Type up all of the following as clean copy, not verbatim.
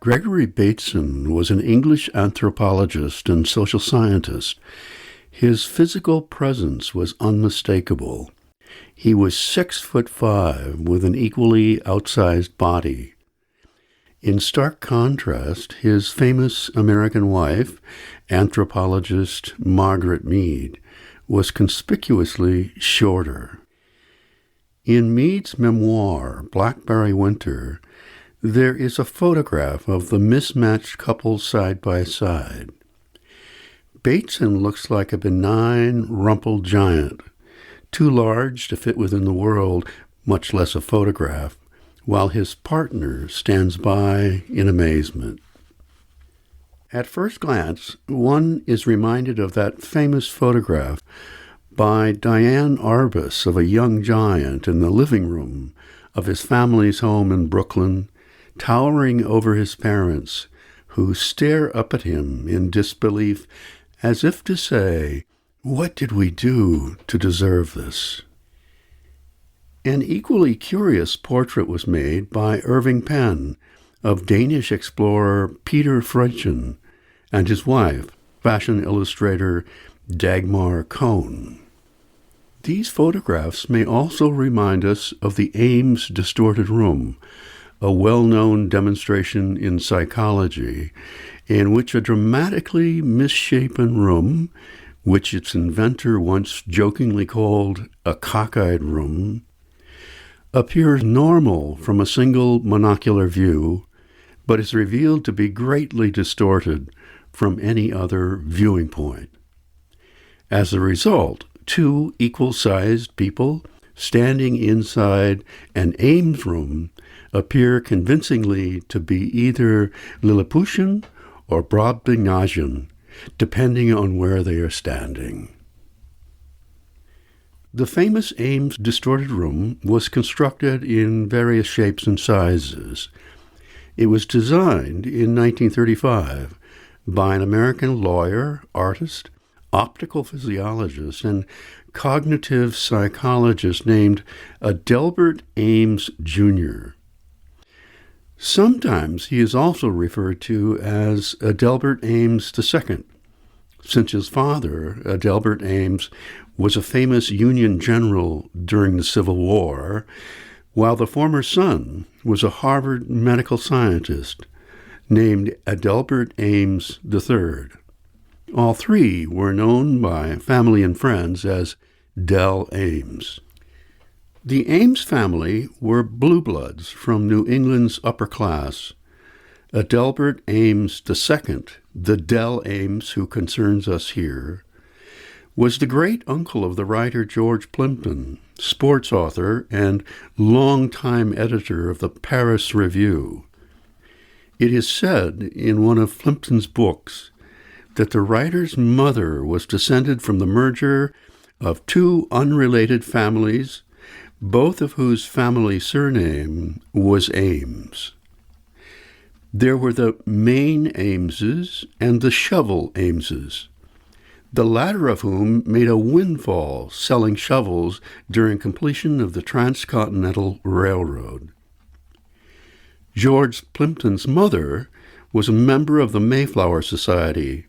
Gregory Bateson was an English anthropologist and social scientist. His physical presence was unmistakable. He was 6'5" with an equally outsized body. In stark contrast, his famous American wife, anthropologist Margaret Mead, was conspicuously shorter. In Mead's memoir, Blackberry Winter, there is a photograph of the mismatched couple side by side. Bateson looks like a benign, rumpled giant, too large to fit within the world, much less a photograph, while his partner stands by in amazement. At first glance, one is reminded of that famous photograph by Diane Arbus of a young giant in the living room of his family's home in Brooklyn, towering over his parents, who stare up at him in disbelief, as if to say, "What did we do to deserve this?" An equally curious portrait was made by Irving Penn of Danish explorer Peter Freuchen and his wife, fashion illustrator Dagmar Kohn. These photographs may also remind us of the Ames Distorted Room, a well-known demonstration in psychology in which a dramatically misshapen room, which its inventor once jokingly called a cockeyed room, appears normal from a single monocular view, but is revealed to be greatly distorted from any other viewing point. As a result, two equal-sized people standing inside an Ames room appear convincingly to be either Lilliputian or Brobdingnagian, depending on where they are standing. The famous Ames Distorted Room was constructed in various shapes and sizes. It was designed in 1935 by an American lawyer, artist, optical physiologist, and cognitive psychologist named Adelbert Ames Jr. Sometimes he is also referred to as Adelbert Ames II, since his father, Adelbert Ames, was a famous Union general during the Civil War, while the former son was a Harvard medical scientist named Adelbert Ames III. All three were known by family and friends as Del Ames. The Ames family were blue bloods from New England's upper class. Adelbert Ames II, the Del Ames who concerns us here, was the great-uncle of the writer George Plimpton, sports author and longtime editor of the Paris Review. It is said in one of Plimpton's books that the writer's mother was descended from the merger of two unrelated families, both of whose family surname was Ames. There were the Maine Ameses and the Shovel Ameses, the latter of whom made a windfall selling shovels during completion of the Transcontinental Railroad. George Plimpton's mother was a member of the Mayflower Society,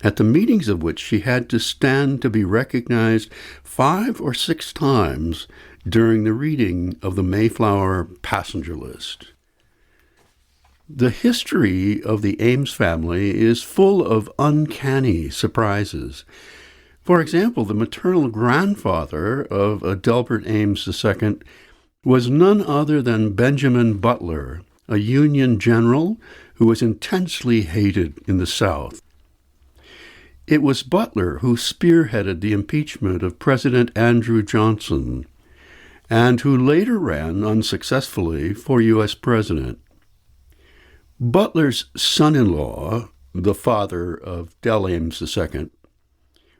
at the meetings of which she had to stand to be recognized 5 or 6 times during the reading of the Mayflower passenger list. The history of the Ames family is full of uncanny surprises. For example, the maternal grandfather of Adelbert Ames II was none other than Benjamin Butler, a Union general who was intensely hated in the South. It was Butler who spearheaded the impeachment of President Andrew Johnson, and who later ran unsuccessfully for U.S. president. Butler's son-in-law, the father of Del Ames II,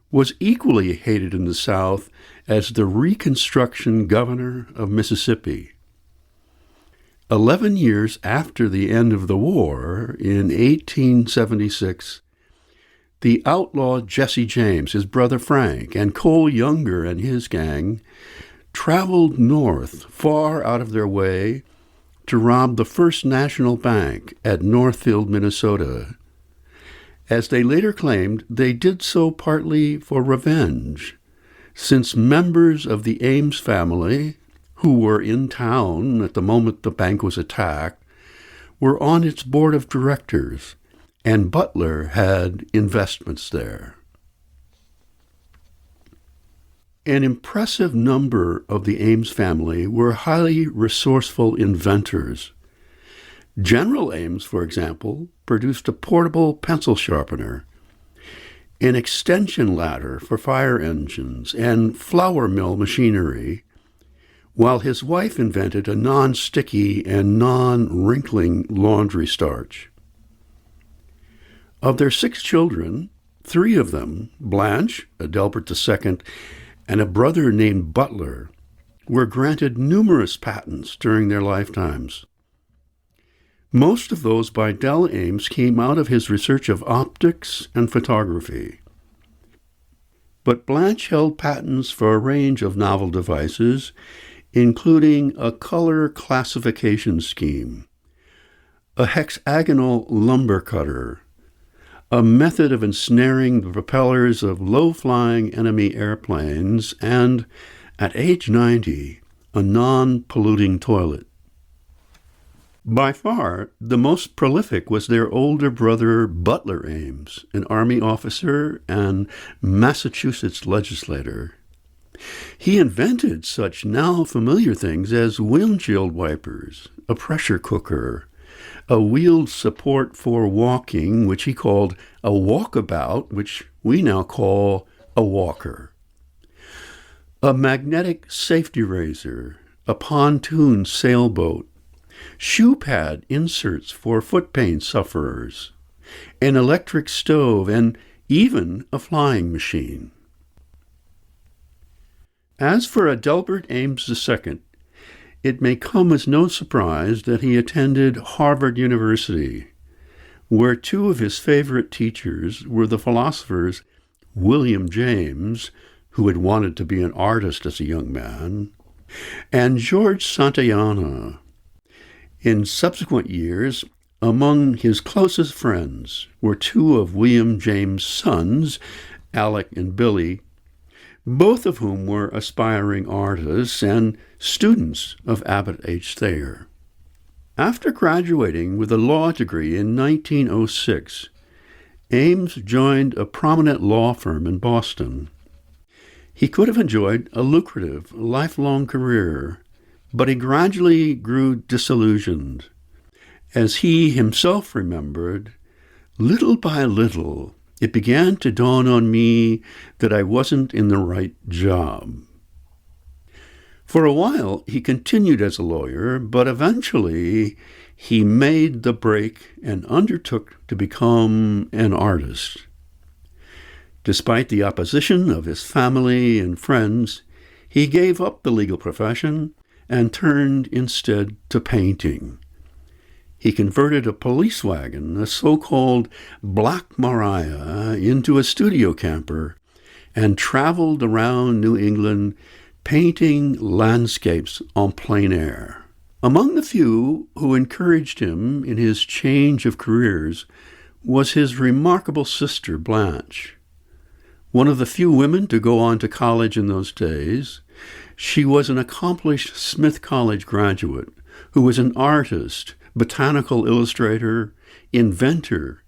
was equally hated in the South as the Reconstruction governor of Mississippi. 11 years after the end of the war, in 1876, the outlaw Jesse James, his brother Frank, and Cole Younger and his gang traveled north, far out of their way, to rob the First National Bank at Northfield, Minnesota. As they later claimed, they did so partly for revenge, since members of the Ames family, who were in town at the moment the bank was attacked, were on its board of directors, and Butler had investments there. An impressive number of the Ames family were highly resourceful inventors. General Ames, for example, produced a portable pencil sharpener, an extension ladder for fire engines, and flour mill machinery, while his wife invented a non-sticky and non-wrinkling laundry starch. Of their 6 children, 3 of them, Blanche, Adelbert II, and a brother named Butler, were granted numerous patents during their lifetimes. Most of those by Del Ames came out of his research of optics and photography. But Blanche held patents for a range of novel devices, including a color classification scheme, a hexagonal lumber cutter, a method of ensnaring the propellers of low-flying enemy airplanes, and, at age 90, a non-polluting toilet. By far, the most prolific was their older brother Butler Ames, an Army officer and Massachusetts legislator. He invented such now familiar things as windshield wipers, a pressure cooker, a wheeled support for walking, which he called a walkabout, which we now call a walker, a magnetic safety razor, a pontoon sailboat, shoe pad inserts for foot pain sufferers, an electric stove, and even a flying machine. As for Adelbert Ames II, it may come as no surprise that he attended Harvard University, where 2 of his favorite teachers were the philosophers William James, who had wanted to be an artist as a young man, and George Santayana. In subsequent years, among his closest friends were 2 of William James' sons, Alec and Billy, both of whom were aspiring artists and students of Abbott H. Thayer. After graduating with a law degree in 1906, Ames joined a prominent law firm in Boston. He could have enjoyed a lucrative, lifelong career, but he gradually grew disillusioned. As he himself remembered, little by little, it began to dawn on me that I wasn't in the right job. For a while, he continued as a lawyer, but eventually he made the break and undertook to become an artist. Despite the opposition of his family and friends, he gave up the legal profession and turned instead to painting. He converted a police wagon, a so-called Black Maria, into a studio camper and traveled around New England painting landscapes en plein air. Among the few who encouraged him in his change of careers was his remarkable sister, Blanche. One of the few women to go on to college in those days, she was an accomplished Smith College graduate who was an artist, botanical illustrator, inventor,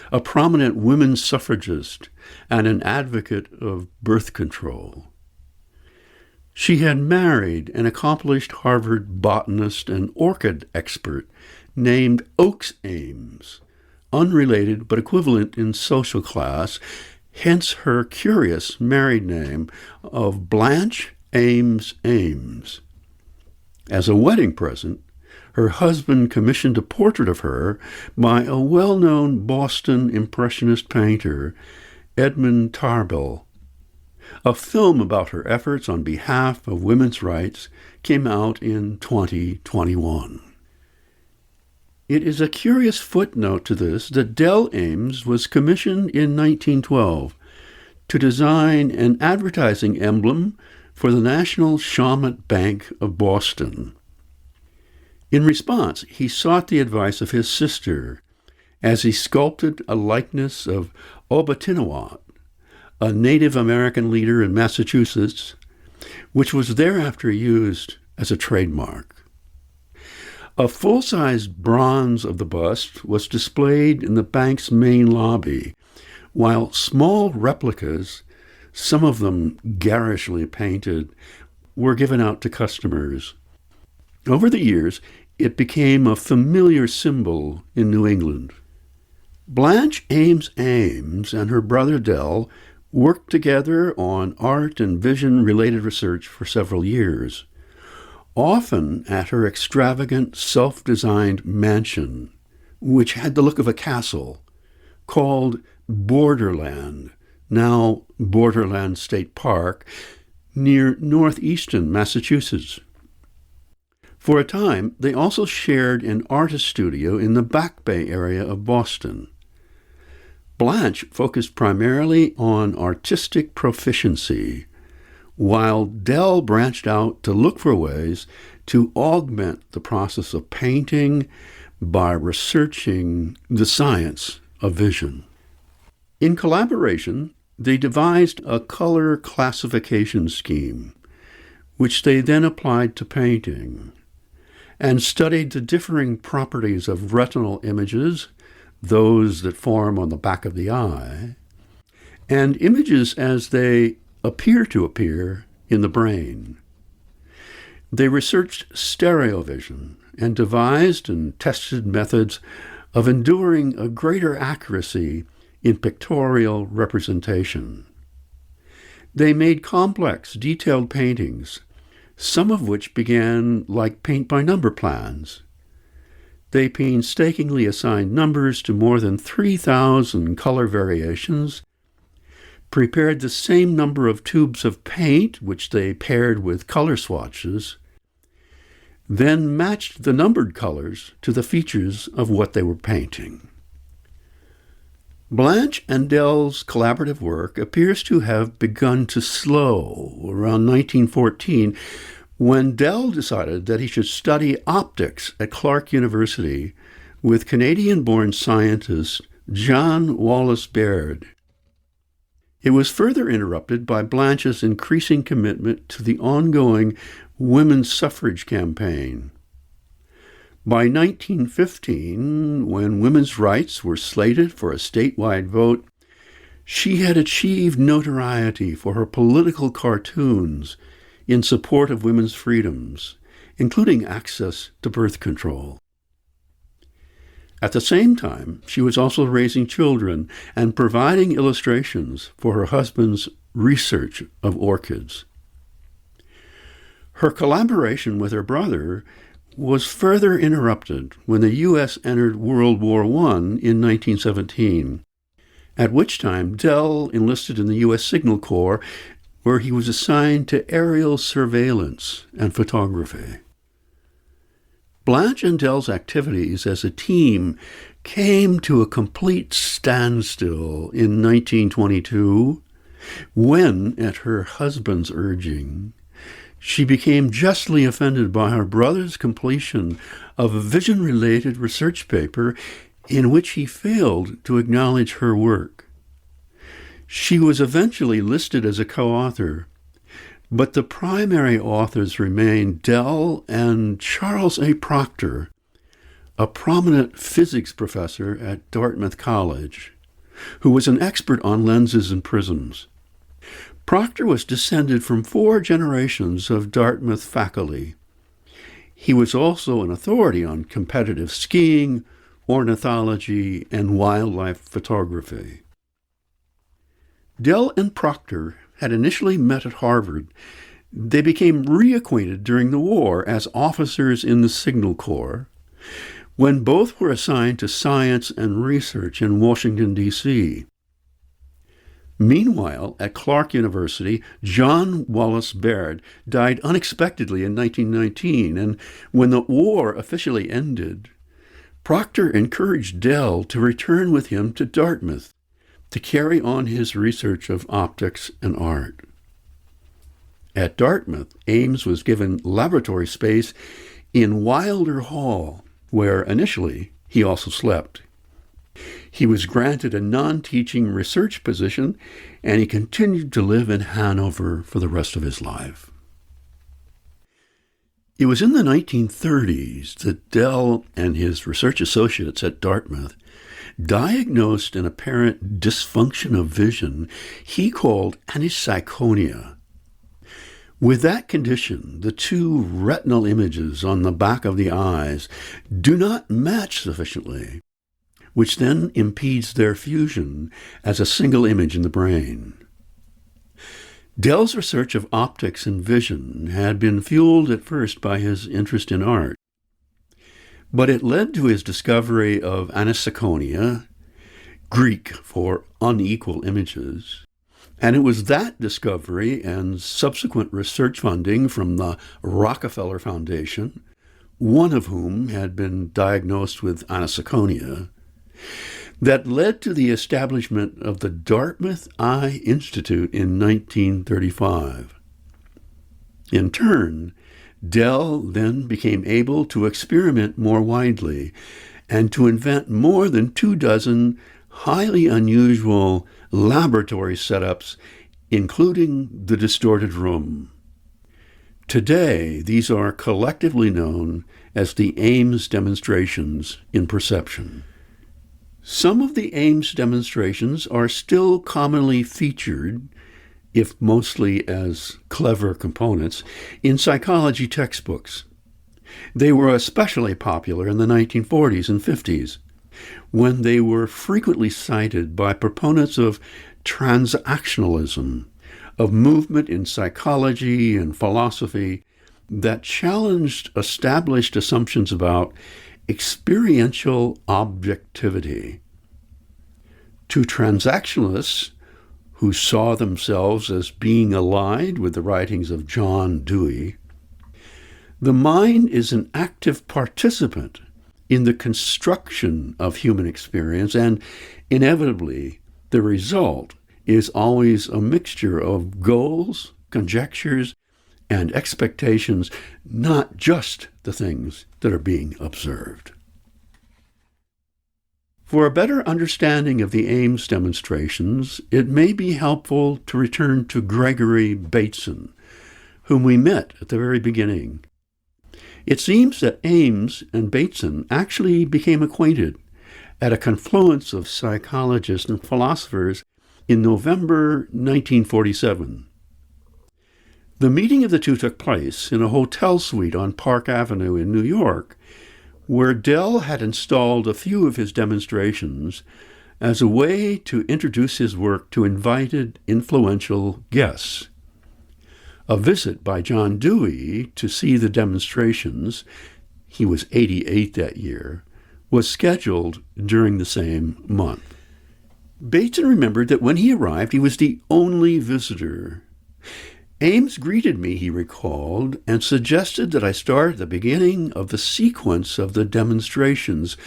a prominent women's suffragist, and an advocate of birth control. She had married an accomplished Harvard botanist and orchid expert named Oakes Ames, unrelated but equivalent in social class, hence her curious married name of Blanche Ames Ames. As a wedding present, her husband commissioned a portrait of her by a well-known Boston Impressionist painter, Edmund Tarbell. A film about her efforts on behalf of women's rights came out in 2021. It is a curious footnote to this that Del Ames was commissioned in 1912 to design an advertising emblem for the National Shawmut Bank of Boston. In response, he sought the advice of his sister as he sculpted a likeness of Obatinawa, a Native American leader in Massachusetts, which was thereafter used as a trademark. A full-size bronze of the bust was displayed in the bank's main lobby, while small replicas, some of them garishly painted, were given out to customers. Over the years, it became a familiar symbol in New England. Blanche Ames and her brother Dell worked together on art and vision-related research for several years, often at her extravagant, self-designed mansion, which had the look of a castle, called Borderland, now Borderland State Park, near northeastern Massachusetts. For a time, they also shared an artist studio in the Back Bay area of Boston. Blanche focused primarily on artistic proficiency, while Dell branched out to look for ways to augment the process of painting by researching the science of vision. In collaboration, they devised a color classification scheme, which they then applied to painting, and studied the differing properties of retinal images, those that form on the back of the eye, and images as they appear to appear in the brain. They researched stereovision and devised and tested methods of enduring a greater accuracy in pictorial representation. They made complex, detailed paintings, some of which began like paint-by-number plans. They painstakingly assigned numbers to more than 3,000 color variations, prepared the same number of tubes of paint, which they paired with color swatches, then matched the numbered colors to the features of what they were painting. Blanche and Dell's collaborative work appears to have begun to slow around 1914, when Dell decided that he should study optics at Clark University with Canadian-born scientist John Wallace Baird. It was further interrupted by Blanche's increasing commitment to the ongoing women's suffrage campaign. By 1915, when women's rights were slated for a statewide vote, she had achieved notoriety for her political cartoons in support of women's freedoms, including access to birth control. At the same time, she was also raising children and providing illustrations for her husband's research of orchids. Her collaboration with her brother was further interrupted when the U.S. entered World War I in 1917, at which time Dell enlisted in the U.S. Signal Corps, where he was assigned to aerial surveillance and photography. Blanche and Dell's activities as a team came to a complete standstill in 1922, when, at her husband's urging, she became justly offended by her brother's completion of a vision-related research paper in which he failed to acknowledge her work. She was eventually listed as a co-author, but the primary authors remained Dell and Charles A. Proctor, a prominent physics professor at Dartmouth College, who was an expert on lenses and prisms. Proctor was descended from 4 generations of Dartmouth faculty. He was also an authority on competitive skiing, ornithology, and wildlife photography. Dell and Proctor had initially met at Harvard. They became reacquainted during the war as officers in the Signal Corps, when both were assigned to science and research in Washington, D.C. Meanwhile, at Clark University, John Wallace Baird died unexpectedly in 1919, and when the war officially ended, Proctor encouraged Dell to return with him to Dartmouth to carry on his research of optics and art. At Dartmouth, Ames was given laboratory space in Wilder Hall, where initially he also slept. He was granted a non-teaching research position, and he continued to live in Hanover for the rest of his life. It was in the 1930s that Dell and his research associates at Dartmouth diagnosed an apparent dysfunction of vision he called anisaikonia. With that condition, the two retinal images on the back of the eyes do not match sufficiently, which then impedes their fusion as a single image in the brain. Dell's research of optics and vision had been fueled at first by his interest in art, but it led to his discovery of anisaikonia, Greek for unequal images, and it was that discovery and subsequent research funding from the Rockefeller Foundation, one of whom had been diagnosed with anisaikonia, that led to the establishment of the Dartmouth Eye Institute in 1935. In turn, Dell then became able to experiment more widely and to invent more than 24 highly unusual laboratory setups, including the distorted room. Today, these are collectively known as the Ames Demonstrations in perception. Some of the Ames demonstrations are still commonly featured, if mostly as clever components, in psychology textbooks. They were especially popular in the 1940s and 50s, when they were frequently cited by proponents of transactionalism, of movement in psychology and philosophy that challenged established assumptions about experiential objectivity. To transactionalists who saw themselves as being allied with the writings of John Dewey, the mind is an active participant in the construction of human experience, and inevitably the result is always a mixture of goals, conjectures, and expectations, not just the things that are being observed. For a better understanding of the Ames demonstrations, it may be helpful to return to Gregory Bateson, whom we met at the very beginning. It seems that Ames and Bateson actually became acquainted at a confluence of psychologists and philosophers in November 1947. The meeting of the two took place in a hotel suite on Park Avenue in New York, where Dell had installed a few of his demonstrations as a way to introduce his work to invited, influential guests. A visit by John Dewey to see the demonstrations, he was 88 that year, was scheduled during the same month. Bateson remembered that when he arrived, he was the only visitor. Ames greeted me, he recalled, and suggested that I start at the beginning of the sequence of the demonstrations,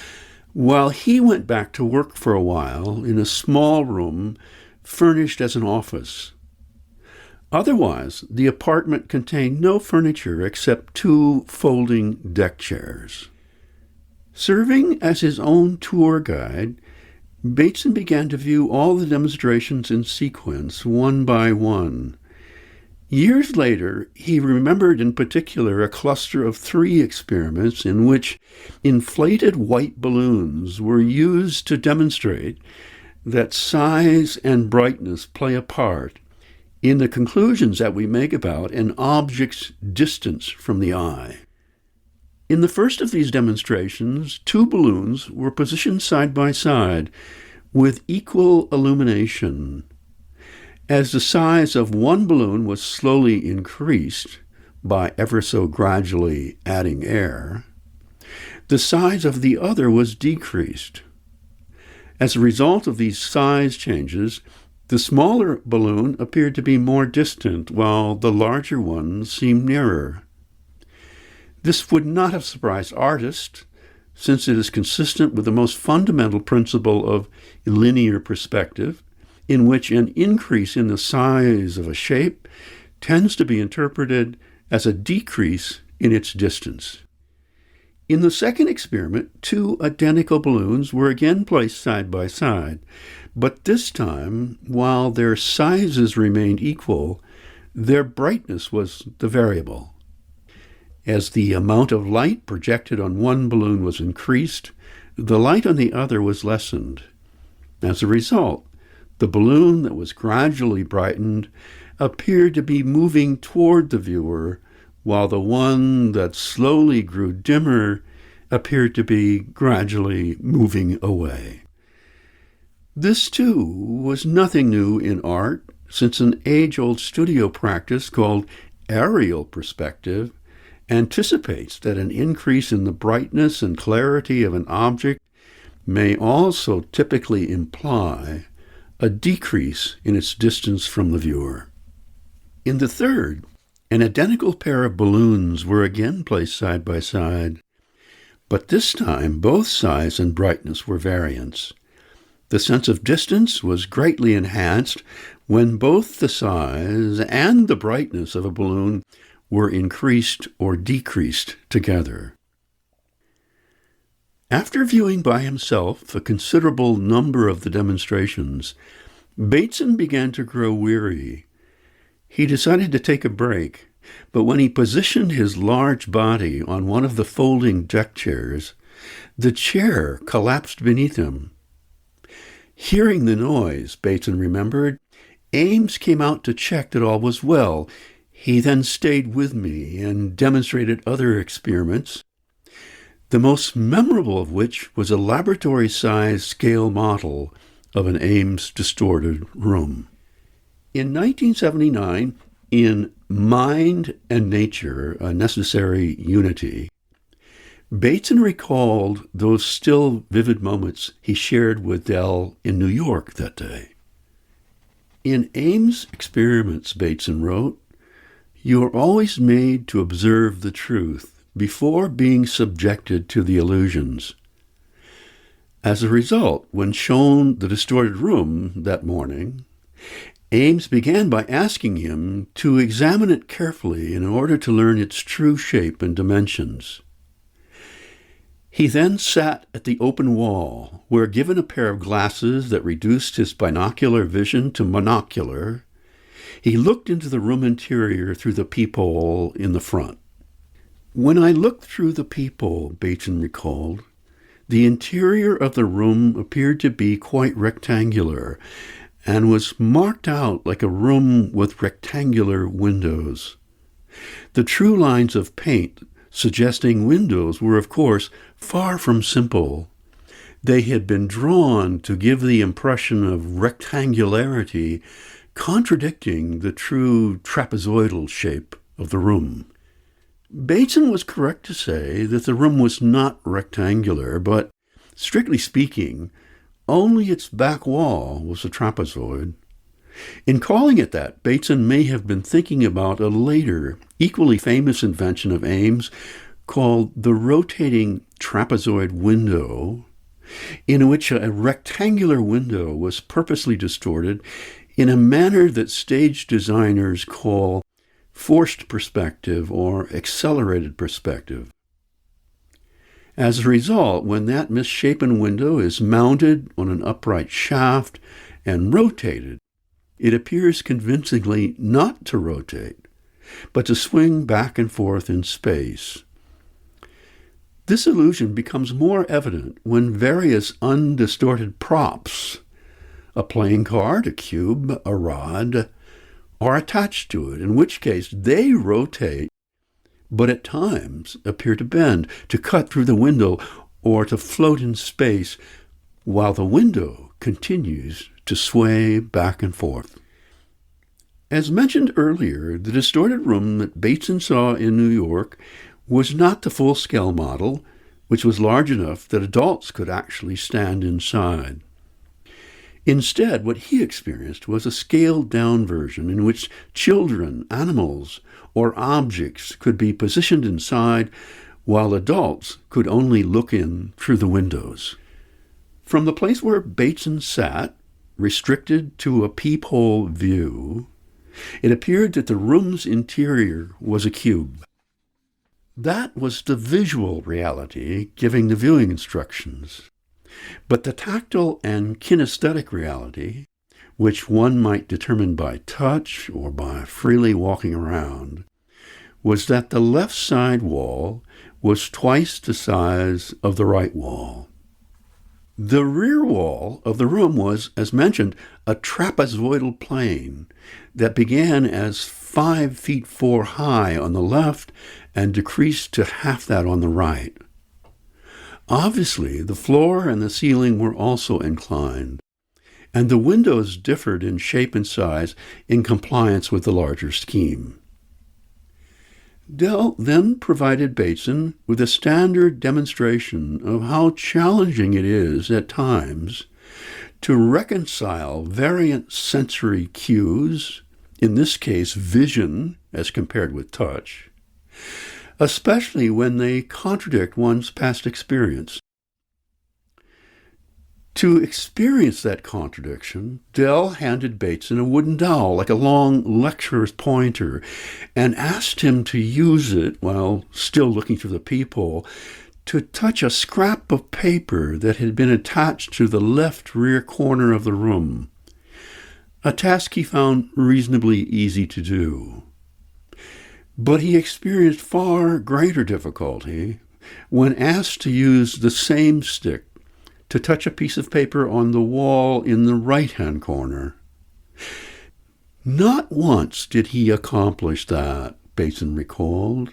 while he went back to work for a while in a small room furnished as an office. Otherwise, the apartment contained no furniture except 2 folding deck chairs. Serving as his own tour guide, Bateson began to view all the demonstrations in sequence, one by one. Years later, he remembered in particular a cluster of 3 experiments in which inflated white balloons were used to demonstrate that size and brightness play a part in the conclusions that we make about an object's distance from the eye. In the first of these demonstrations, 2 balloons were positioned side by side with equal illumination. As the size of one balloon was slowly increased by ever so gradually adding air, the size of the other was decreased. As a result of these size changes, the smaller balloon appeared to be more distant, while the larger one seemed nearer. This would not have surprised artists, since it is consistent with the most fundamental principle of linear perspective, in which an increase in the size of a shape tends to be interpreted as a decrease in its distance. In the second experiment, two identical balloons were again placed side by side, but this time, while their sizes remained equal, their brightness was the variable. As the amount of light projected on one balloon was increased, the light on the other was lessened. As a result, the balloon that was gradually brightened appeared to be moving toward the viewer, while the one that slowly grew dimmer appeared to be gradually moving away. This, too, was nothing new in art, since an age-old studio practice called aerial perspective anticipates that an increase in the brightness and clarity of an object may also typically imply a decrease in its distance from the viewer. In the third, an identical pair of balloons were again placed side by side, but this time both size and brightness were variants. The sense of distance was greatly enhanced when both the size and the brightness of a balloon were increased or decreased together. After viewing by himself a considerable number of the demonstrations, Bateson began to grow weary. He decided to take a break, but when he positioned his large body on one of the folding deck chairs, the chair collapsed beneath him. Hearing the noise, Bateson remembered, Ames came out to check that all was well. He then stayed with me and demonstrated other experiments, the most memorable of which was a laboratory-sized scale model of an Ames Distorted Room. In 1979, in Mind and Nature, A Necessary Unity, Bateson recalled those still vivid moments he shared with Dell in New York that day. In Ames Experiments, Bateson wrote, "You are always made to observe the truth before being subjected to the illusions." As a result, when shown the distorted room that morning, Ames began by asking him to examine it carefully in order to learn its true shape and dimensions. He then sat at the open wall, where, given a pair of glasses that reduced his binocular vision to monocular, he looked into the room interior through the peephole in the front. "When I looked through the peephole," Bateson recalled, "the interior of the room appeared to be quite rectangular and was marked out like a room with rectangular windows. The true lines of paint suggesting windows were, of course, far from simple. They had been drawn to give the impression of rectangularity, contradicting the true trapezoidal shape of the room." Bateson was correct to say that the room was not rectangular, but, strictly speaking, only its back wall was a trapezoid. In calling it that, Bateson may have been thinking about a later, equally famous invention of Ames called the Rotating Trapezoid Window, in which a rectangular window was purposely distorted in a manner that stage designers call forced perspective or accelerated perspective. As a result, when that misshapen window is mounted on an upright shaft and rotated, it appears convincingly not to rotate, but to swing back and forth in space. This illusion becomes more evident when various undistorted props, a playing card, a cube, a rod, are attached to it, in which case they rotate, but at times appear to bend, to cut through the window, or to float in space, while the window continues to sway back and forth. As mentioned earlier, the distorted room that Bateson saw in New York was not the full-scale model, which was large enough that adults could actually stand inside. Instead, what he experienced was a scaled-down version in which children, animals, or objects could be positioned inside, while adults could only look in through the windows. From the place where Bateson sat, restricted to a peephole view, it appeared that the room's interior was a cube. That was the visual reality giving the viewing instructions. But the tactile and kinesthetic reality, which one might determine by touch or by freely walking around, was that the left side wall was twice the size of the right wall. The rear wall of the room was, as mentioned, a trapezoidal plane that began as 5 feet 4 high on the left and decreased to half that on the right. Obviously, the floor and the ceiling were also inclined, and the windows differed in shape and size in compliance with the larger scheme. Dell then provided Bateson with a standard demonstration of how challenging it is at times to reconcile variant sensory cues, in this case vision as compared with touch, especially when they contradict one's past experience. To experience that contradiction, Dell handed Bateson a wooden dowel, like a long lecturer's pointer, and asked him to use it, while still looking through the peephole, to touch a scrap of paper that had been attached to the left rear corner of the room, a task he found reasonably easy to do. But he experienced far greater difficulty when asked to use the same stick to touch a piece of paper on the wall in the right-hand corner. Not once did he accomplish that, Bateson recalled,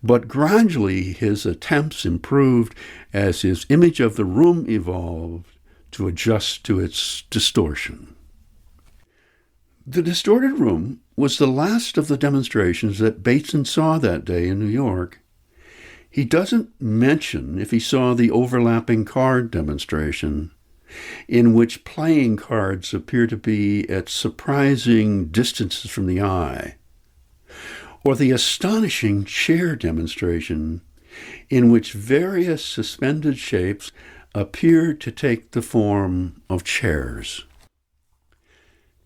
but gradually his attempts improved as his image of the room evolved to adjust to its distortion. The Distorted Room was the last of the demonstrations that Bateson saw that day in New York. He doesn't mention if he saw the overlapping card demonstration, in which playing cards appear to be at surprising distances from the eye, or the astonishing chair demonstration, in which various suspended shapes appear to take the form of chairs.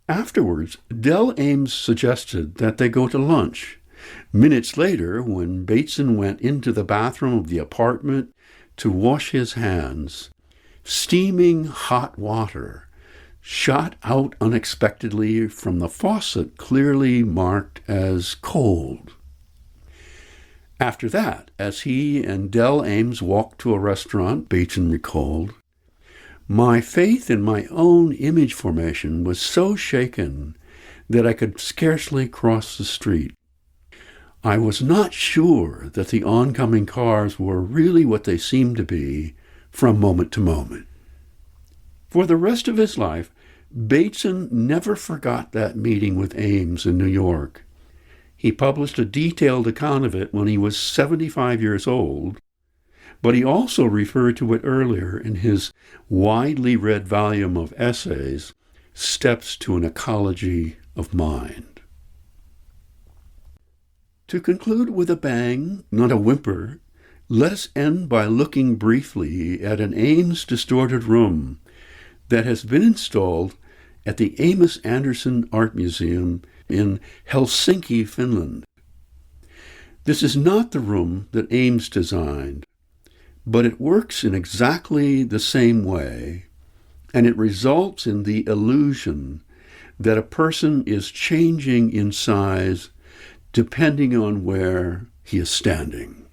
Afterwards, Dell Ames suggested that they go to lunch. Minutes later, when Bateson went into the bathroom of the apartment to wash his hands, steaming hot water shot out unexpectedly from the faucet clearly marked as cold. After that, as he and Dell Ames walked to a restaurant, Bateson recalled, my faith in my own image formation was so shaken that I could scarcely cross the street. I was not sure that the oncoming cars were really what they seemed to be from moment to moment. For the rest of his life, Bateson never forgot that meeting with Ames in New York. He published a detailed account of it when he was 75 years old, but he also referred to it earlier in his widely read volume of essays, Steps to an Ecology of Mind. To conclude with a bang, not a whimper, let us end by looking briefly at an Ames Distorted Room that has been installed at the Amos Anderson Art Museum in Helsinki, Finland. This is not the room that Ames designed, but it works in exactly the same way, and it results in the illusion that a person is changing in size depending on where he is standing.